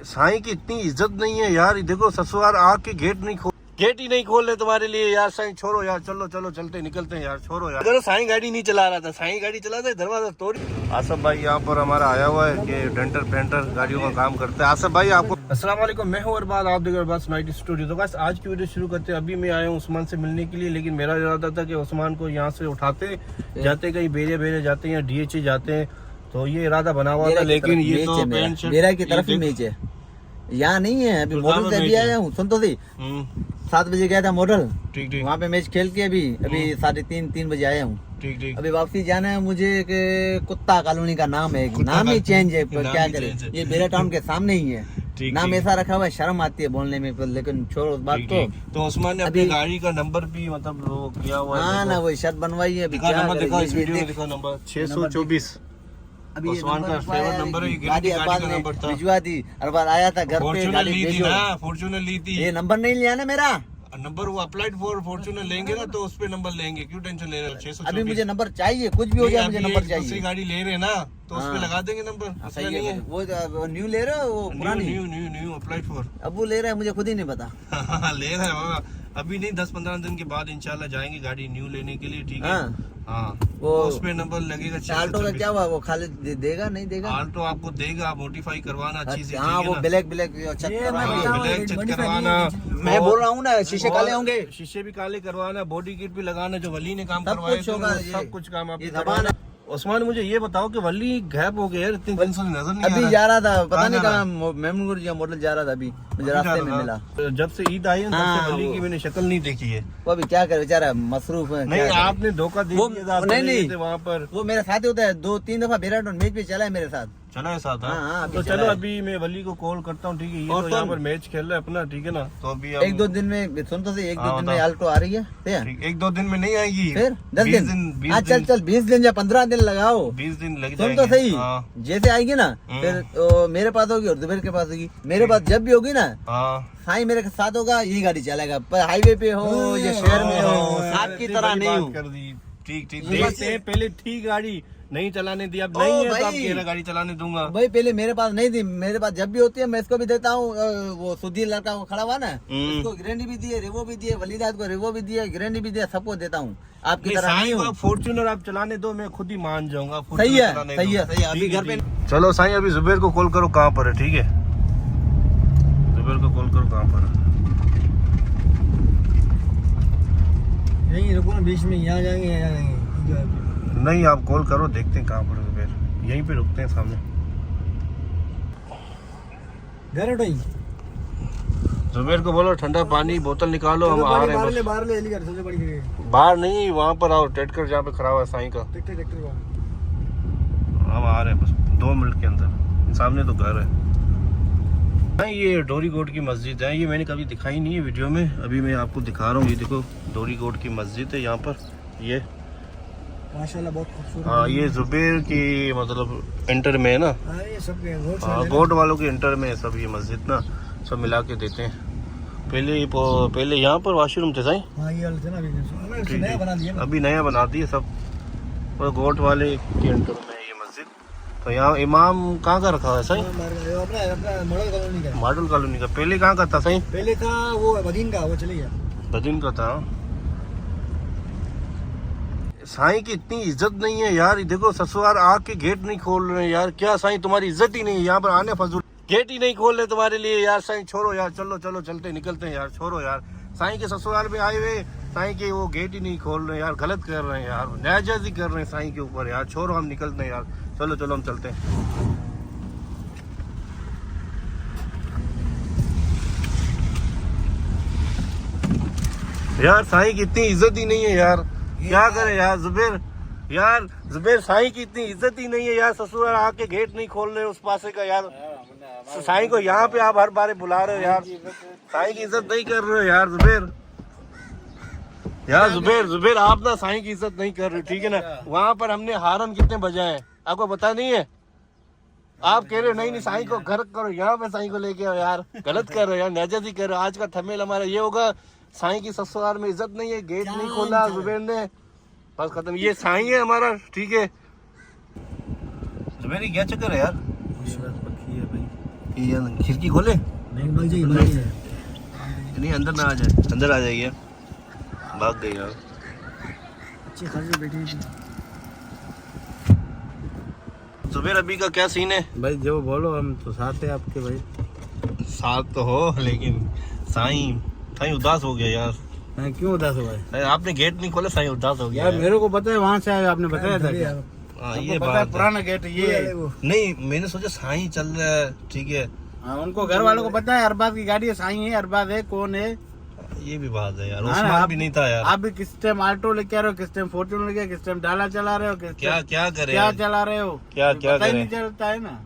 साईं की इतनी इज्जत नहीं है यार, देखो ससुराल आके गेट ही नहीं खोल रहे तुम्हारे लिए यार। साईं छोड़ो यार, चलो चलो चलते निकलते हैं यार, छोड़ो यार। अगर साईं गाड़ी नहीं चला रहा था, साईं गाड़ी चला था दरवाजा तोड़। आसफ भाई यहाँ पर हमारा आया हुआ है कि डेंटर पेंटर गाड़ियों का काम करता है। आसफ भाई आपको अस्सलाम वालेकुम, मैं हूँ अरबाज, आप देख अरबाज नाइट स्टूडियो। तो बस आज की वीडियो शुरू करते हैं। अभी मैं आया हूँ उस्मान से मिलने के लिए, लेकिन मेरा इरादा था कि उस्मान को यहाँ से उठाते जाते कहीं बेरे जाते हैं या DHA जाते हैं, तो ये इरादा बना हुआ था। लेकिन ये तो मेरा की तरफ ही मैच है, यहाँ नहीं है। अभी मॉडल से अभी आया हूँ, सुन तो सही। 7 बजे गया था मॉडल, ठीक वहाँ पे मैच खेल के अभी 3:30 बजे आया हूँ। ठीक अभी वापसी जाना है मुझे कि कुत्ता कॉलोनी का नाम है, नाम ही चेंज है, पर क्या करे, ये बेरा टाउन के सामने ही है। नाम ऐसा रखा हुआ है, शर्म आती है बोलने में, लेकिन छोड़ो उस बात को। तो उस्मान ने अपनी गाड़ी का नंबर भी मतलब वो किया हुआ है। हाँ ना, वो शर्ट बनवाई है। नंबर 624 अभी उस्मान का फेवरेट नंबर है, गाड़ी अरबाज ने भिजवा दी। अरबाज आया था घर पे, गाड़ी भेजो। फॉर्च्यूनर ली थी, ये नंबर नहीं लिया ना मेरा, नंबर वो अप्लाइड फॉर फॉर्च्यूनर लेंगे ना, तो उस पे नंबर लेंगे, क्यों टेंशन ले रहे हो। 624 अभी मुझे नंबर चाहिए, कुछ भी हो जाए मुझे नंबर चाहिए। दूसरी गाड़ी ले रहे हैं ना, तो उस पे लगा देंगे नंबर। सही है, वो न्यू ले रहे हो, वो पुरानी न्यू अप्लाइड फॉर। अब वो ले रहा है, मुझे खुद ही नहीं पता। ले रहा है बाबा, अभी नहीं 10-15 दिन के बाद इंशाल्लाह जाएंगे गाड़ी न्यू लेने के लिए, ठीक है। हाँ, वो उस पे नंबर लगेगा। आल्टो का क्या हुआ, वो खाली देगा नहीं देगा? आल्टो आपको देगा, मोडिफाई करवाना अच्छी से। हाँ, वो ब्लैक चेक करवाना, मैं बोल रहा हूँ ना, शीशे काले होंगे, शीशे भी काले करवाना, बॉडी किट भी लगाना, जो वली ने काम सब करवाया कुछ होगा, सब कुछ काम आप। ये जबान। उस्मान मुझे ये बताओ कि वली गैप हो गया यार, इतनी दिन से नजर नहीं आ रहा। अभी जा रहा था, पता नहीं कहाँ मेमनगुर मॉडल जा रहा था, अभी मुझे रास्ते में मिला। जब से ईद आई है तब से वली की मैंने शक्ल नहीं देखी है। वो अभी क्या करे बेचारा, मसरूफ है। नहीं, आपने धोखा दे दिया। नहीं वहाँ पर वो मेरे साथ ही होता है, 2-3 दफा बेराटोन मैच पे चला है मेरे साथ। चला है साथ? हाँ, तो चलो अभी मैं वली को कॉल करता हूँ, ठीक है। ये तो यहाँ पर मैच खेल रहा है अपना, ठीक है ना। तो अभी 1-2 दिन में, सुन तो सही, 1-2 दिन में आल्टो आ रही है। 1-2 दिन में नहीं आएगी, फिर 10 दिन। हाँ चल 20 दिन या 15 दिन लगाओ, 20 दिन लग सुन जाएंगे। तो सही, जैसे आएगी ना फिर मेरे पास होगी और जुबैर के पास होगी। मेरे पास जब भी होगी ना, साईं मेरे साथ होगा, यही गाड़ी चलेगा। पर हाईवे पे हो या शहर में हो, साथ की तरह नहीं हो। ठीक, पहले ठीक गाड़ी नहीं चलाने दी, अब नहीं है तो अब केरा गाड़ी चलाने दूंगा भाई। पहले मेरे पास नहीं थी, मेरे पास जब भी होती है मैं इसको भी देता हूँ। वो सुधीर लड़का वो खड़ा हुआ ना, उसको गारंटी भी दी है, रेवो भी दी है, वलीदात को रेवो भी दी है, गारंटी भी दी है, सबको देता हूँ। आपकी तरह नहीं हूँ। फॉर्च्यूनर आप चलाने दो, मैं खुद ही मान जाऊंगा। सही है, सही है, सही है। अभी घर पे चलो साईं, अभी जुबैर को कॉल करो, कहाँ पर है, ठीक है। जुबैर को कॉल करो, कहाँ पर है। यहीं रुको ना, बीच में यहाँ जाएंगे। नहीं, आप कॉल करो, देखते हैं कहाँ पर है जुबैर। यहीं पे रुकते हैं सामने। जुबैर को बोलो ठंडा पानी बोतल निकालो, हम आ रहे हैं। बाहर नहीं, वहाँ पर आओ, ट्रैक्टर जहाँ पे खड़ा हुआ है साईं का, हम आ रहे हैं बस 2 मिनट के अंदर। सामने तो घर है। नहीं, ये डोरी गोट की मस्जिद है, ये मैंने कभी दिखाई नहीं है वीडियो में, अभी मैं आपको दिखा रहा हूँ। ये देखो डोरी गोट की मस्जिद है यहाँ पर, ये माशाल्लाह बहुत खूबसूरत। हाँ, ये जुबैर की मतलब इंटर में है ना। ये सब गोट वालों के इंटर में है सब, ये मस्जिद ना सब मिला के देते हैं। पहले यहाँ पर वॉशरूम थे साईं। हाँ, ये नया बना दिया, अभी नया बना दिए सब, और गोट वाले के इंटर में है ये मस्जिद। तो यहाँ इमाम कहाँ का रखा है साईं? मॉडल कॉलोनी का। पहले कहाँ का था साईं? पहले था वो बदीन का, वो चले गया, बदीन का था। साईं की इतनी इज्जत नहीं है यार, देखो ससुराल आके गेट नहीं खोल रहे यार। क्या साईं तुम्हारी इज्जत ही नहीं है, यहाँ पर आने फजूल गेट ही नहीं खोल रहे तुम्हारे लिए यार। साईं छोड़ो यार, चलो चलो चलते निकलते हैं यार, छोड़ो यार। साईं के ससुराल में आए हुए साईं के वो गेट ही नहीं खोल रहे यार, गलत कर रहे हैं यार, नाजायज़ी कर रहे हैं साईं के ऊपर यार। छोड़ो, हम निकलते हैं यार, चलो चलो हम चलते हैं। यार साईं की इतनी इज्जत ही नहीं है यार, क्या करे यार जुबैर। यार जुबैर, साईं की इतनी इज्जत ही नहीं है यार, ससुराल आके गेट नहीं खोल रहे उस पासे का यार। साईं को यहाँ पे आप हर बार बुला रहे हो यार, साईं की इज्जत नहीं कर रहे हो यार जुबैर। यार जुबैर आप ना साईं की इज्जत नहीं कर रहे, ठीक है ना। वहाँ पर हमने हारन कितने बजाए हैं, आपको पता नहीं है। आप कह रहे हो नहीं साईं को घर करो, यहाँ पे साईं को लेके आओ यार, गलत कर रहे हो यार, नाजायज़ी कर रहे हो। आज का थंबनेल हमारा ये होगा, साईं की ससुराल में इज्जत नहीं है, गेट नहीं खोला जुबैर ने, बस खत्म। ये साईं है हमारा, ठीक है। जुबैर क्या चक्कर है यार? खिड़की खोले नहीं, अंदर ना आ जाए, अंदर आ जाएगी यार, भाग गई यार। जुबेर अभी का क्या सीन है भाई? जो बोलो, हम तो साथ है आपके भाई। साथ तो हो, लेकिन साईं उदास हो गया यार। क्यों उदास हो भाई? आपने गेट नहीं खोला, साईं उदास हो गया यार मेरे को पता है, वहाँ से आए, आपने बताया था क्या? हाँ हमको ये पता है, बात है। पुराना गेट ये है। नहीं, मैंने सोचा साईं चल रहा है, ठीक है, हाँ, उनको घर वालों को पता है अरबाज की गाड़ी है, साईं है, अरबाज है, कौन है। ये भी बात है यार। हाँ, उस्मान आप- भी नहीं था यार। आप भी किस टाइम आल्टो लेके आ रहे हो, किस टाइम फॉर्च्यूनर लेके, किस टाइम डाला चला रहे हो, किस क्या टाइम क्या करे क्या यार? चला रहे हो, क्या पता ही करें? नहीं चलता है ना।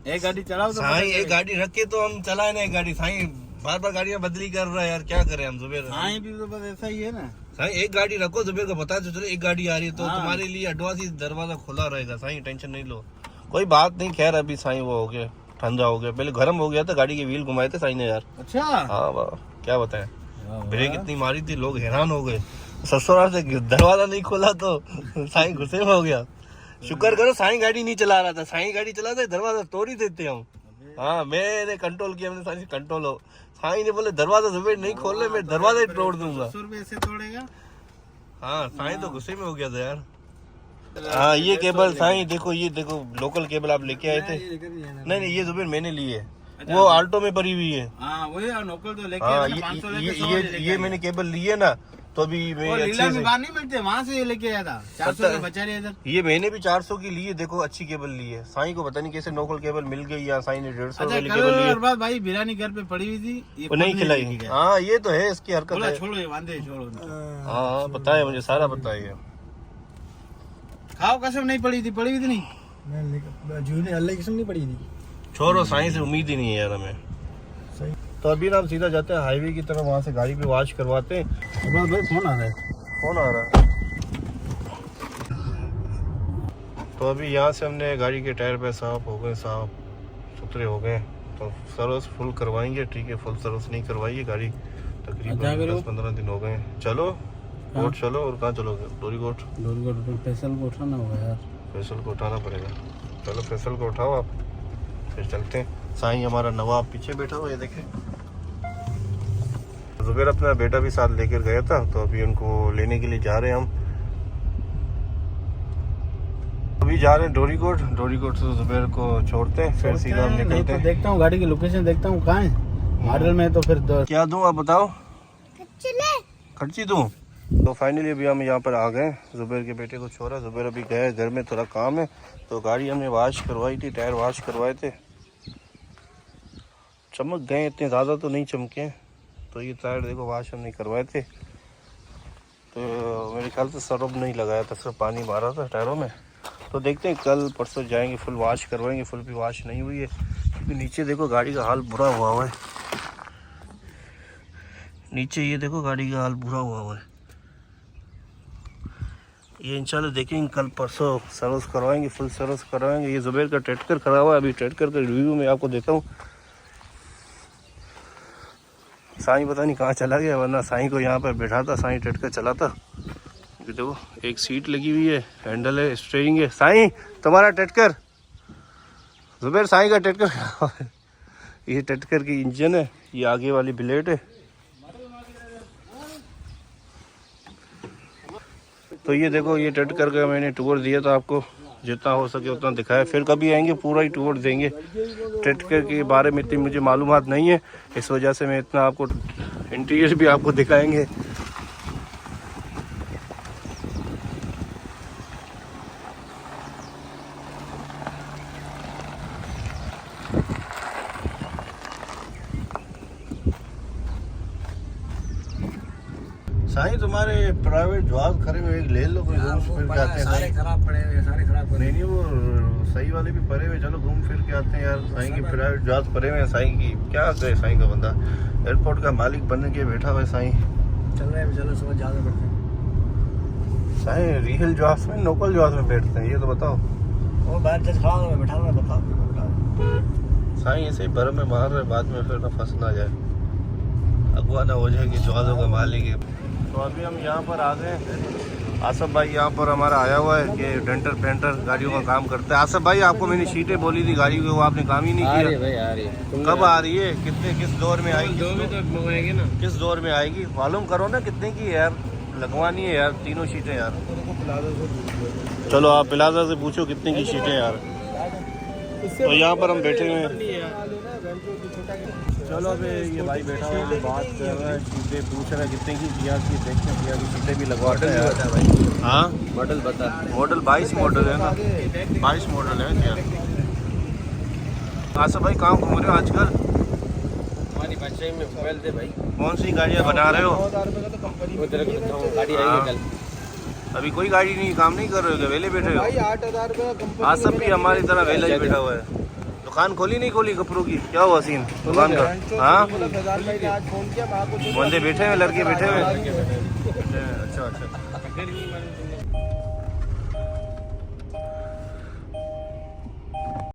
एक गाड़ी चलाओ तो पता साईं एक चले। गाड़ी रख के तो हम चलाए ना एक गाड़ी, साईं बार बार गाड़ियां बदली कर रहा है यार, क्या करें हम जुबेर? साईं भी तो बस ऐसा ही है ना। साईं एक गाड़ी रखो, जुबेर को बता दो चलो एक गाड़ी आ रही है तो हाँ। तुम्हारे लिए एडवांस ही दरवाजा खुला रहेगा, साईं टेंशन नहीं लो। कोई बात नहीं, खैर अभी साईं वो हो गया, ठंडा हो गया, पहले गर्म हो गया था, गाड़ी के व्हील घुमाए थे साईं ने यार। अच्छा, हाँ वाह, क्या बताएं, ब्रेक इतनी मारी थी, लोग हैरान हो गए। ससुराल से दरवाजा नहीं खोला तो साईं गुस्से में हो गया। शुक्र करो साईं गाड़ी नहीं चला रहा था, साईं गाड़ी चलाते दरवाजा तोड़ ही देते हम। हाँ मैंने कंट्रोल किया, मैंने साईं कंट्रोल हो। साईं ने बोले दरवाजा जुबेर नहीं खोल रहे, मैं दरवाजा ही तोड़ दूंगा। 100 रुपए ऐसे तोड़ेगा। हाँ साईं तो गुस्से में हो गया था यार। हाँ ये केबल साईं देखो, ये देखो लोकल केबल आप लेके आए थे। नहीं नहीं, ये जुबेर मैंने ली है, वो आल्टो में पड़ी हुई है। हाँ वही नोकल तो लेके हाँ आए ना, 500 लेके 100 लेके ये आए। मैंने केबल ली है ना, तो अभी वो मैं लीला अच्छे में से, बाहर नहीं मिलते, वहाँ से ये लेके आया था, 400 पता में है। बचा लिया इधर। ये मैंने भी 400 की ली है, देखो अच्छी केबल ली है। साईं को पता नहीं कैसे नोकल केबल मिल गई, या साईं ने 150 अच्छा, वाली कल केबल ली है, अरबाज भाई बिरयानी घर पे पड़ी हुई थी, ये वो नहीं खुद खिलाई। लेके गया। हाँ ये तो है, इसकी हरकत बोला है। छोड़ो ये वांदे छोड़ो। हाँ पता है मुझे, सारा पता है। खाओ कसम, नहीं पड़ी थी, पड़ी हुई थी नहीं। अल्लाह की कसम नहीं पड़ी थी। छोड़ो, साईं से उम्मीद ही नहीं है यार हमें। तो अभी ना हम सीधा जाते हैं हाईवे की तरफ, वहाँ से गाड़ी पे वॉश करवाते हैं। अरबाज भाई फोन आ रहा है। कौन आ रहा है? तो अभी यहाँ से हमने गाड़ी के टायर पे साफ हो गए, साफ सुथरे हो गए, तो सर्विस फुल करवाएंगे, ठीक है। फुल सर्विस नहीं करवाई है गाड़ी, तकरीबन 10-15 दिन हो गए। चलो कोर्ट चलो, और कहाँ चलोगे? डोरी कोर्ट। फैसल को उठाना होगा यार, फैसल को उठाना पड़ेगा। चलो फैसल को उठाओ आप, फिर चलते हैं। साईं हमारा नवाब पीछे बैठा हुआ है, देखे। जुबेर अपना बेटा भी साथ लेकर गया था, तो अभी उनको लेने के लिए जा रहे हैं हम। अभी जा रहे हैं डोरी कोट से जुबेर को छोड़ते हैं, फिर सीधा हम निकलते हैं। देखता हूँ गाड़ी की लोकेशन, देखता हूँ कहाँ है मॉडल में, तो फिर क्या दूं आप बताओ? खर्ची दूं? तो फाइनली अभी हम यहाँ पर आ गए, जुबेर के बेटे को छोड़ा। जुबेर अभी गए, घर में थोड़ा काम है, तो गाड़ी हमने वॉश करवाई थी, टायर वॉश करवाए थे। चमक गए, इतने ज़्यादा तो नहीं चमके। तो ये टायर देखो वॉश हमने करवाए थे, तो मेरे ख्याल से सरब नहीं लगाया था, सिर्फ पानी मारा था टायरों में। तो देखते हैं कल परसों जाएंगे, फुल वॉश करवाएंगे। फुल भी वॉश नहीं हुई है, क्योंकि नीचे देखो गाड़ी का हाल बुरा हुआ है। नीचे ये देखो गाड़ी का हाल बुरा हुआ है। ये इंशाल्लाह देखेंगे कल परसों सर्विस करवाएंगे, फुल सर्विस करवाएंगे। ये जुबेर का ट्रेडकर खड़ा हुआ है, अभी ट्रेडकर का रिव्यू में आपको देता हूँ। साईं पता नहीं कहाँ चला गया, वरना साईं को यहाँ पर बैठा था, साईं ट्रेडकर चला था। ये देखो एक सीट लगी हुई है, हैंडल है, स्टीयरिंग है। साईं तुम्हारा ट्रेडकर, जुबेर साईं का ट्रेडकर खड़ा हुआ है। ये ट्रेडकर की इंजन है, ये आगे वाली ब्लेड है। तो ये देखो ये ट्रेडकर का मैंने टूर दिया था आपको, जितना हो सके उतना दिखाया। फिर कभी आएंगे पूरा ही टूर देंगे। ट्रेडकर के बारे में इतनी मुझे मालूमात नहीं है, इस वजह से मैं इतना आपको इंटीरियर भी आपको दिखाएंगे। साईं तुम्हारे प्राइवेट जॉब खड़े हुए ले लो, कोई घूम फिर के आते हैं। सारे खराब पड़े हुए, सारे खराब पड़े। नहीं वो सही वाले भी पड़े हुए, चलो घूम फिर के आते हैं यार। साईं की प्राइवेट जॉब पड़े हुए हैं, साईं की क्या करे। साईं का बंदा एयरपोर्ट का मालिक बन के बैठा हुआ है साईं। चल रहे हैं, चलो सुबह ज़्यादा बैठते हैं। साईं रियल जॉब्स में लोकल जॉब्स में बैठते हैं, ये तो बताओ। वो बाहर जज खड़ा हुआ बैठा हुआ, बताओ। साईं ऐसे ही भरम में मार रहे, बाद में फिर ना फंस ना जाए, अगवा ना हो जाए कि जॉबों का मालिक है। तो अभी हम यहाँ पर आ गए आसफ भाई यहाँ पर हमारा आया हुआ है, ये डेंटर पेंटर गाड़ियों का काम करता है। आसफ भाई आपको मैंने सीटें बोली थी गाड़ी की, वो आपने काम ही नहीं किया। भाई आ रही है। कब आ रही है, कितने किस दौर में आएगी? दो में तो मंगाएंगे ना। किस दौर में आएगी मालूम करो ना, कितने की है यार, लगवानी है यार तीनों सीटें यार। चलो आप प्लाजा से पूछो कितने की सीटें यार। तो यहाँ पर हम बैठे हुए हैं। चलो अभी ये भाई बैठा हुआ है, बात कर रहा है, सीटें पूछ रहा है कितने की, किया की देखते हैं, किया की सीटें भी लगवाते हैं। हाँ मॉडल बता। मॉडल 22 मॉडल है ना, 22 मॉडल है क्या? आसफ भाई कहाँ घूम रहे हो आजकल? हमारी बच्चे में मोबाइल दे भाई। कौन सी गाड़ियाँ बना रहे हो? उधर गाड़ी आएगी कल। अभी कोई गाड़ी नहीं, काम नहीं कर रहे हो क्या, वेले बैठे हो? 8,000 रुपये आसफ भी हमारी तरह वेला ही बैठा हुआ है। दुकान खोली नहीं खोली कपड़ों की, क्या हुआ सीन दुकान का? हाँ आज फोन किया, बंदे बैठे हुए, लड़के बैठे हुए। अच्छा अच्छा।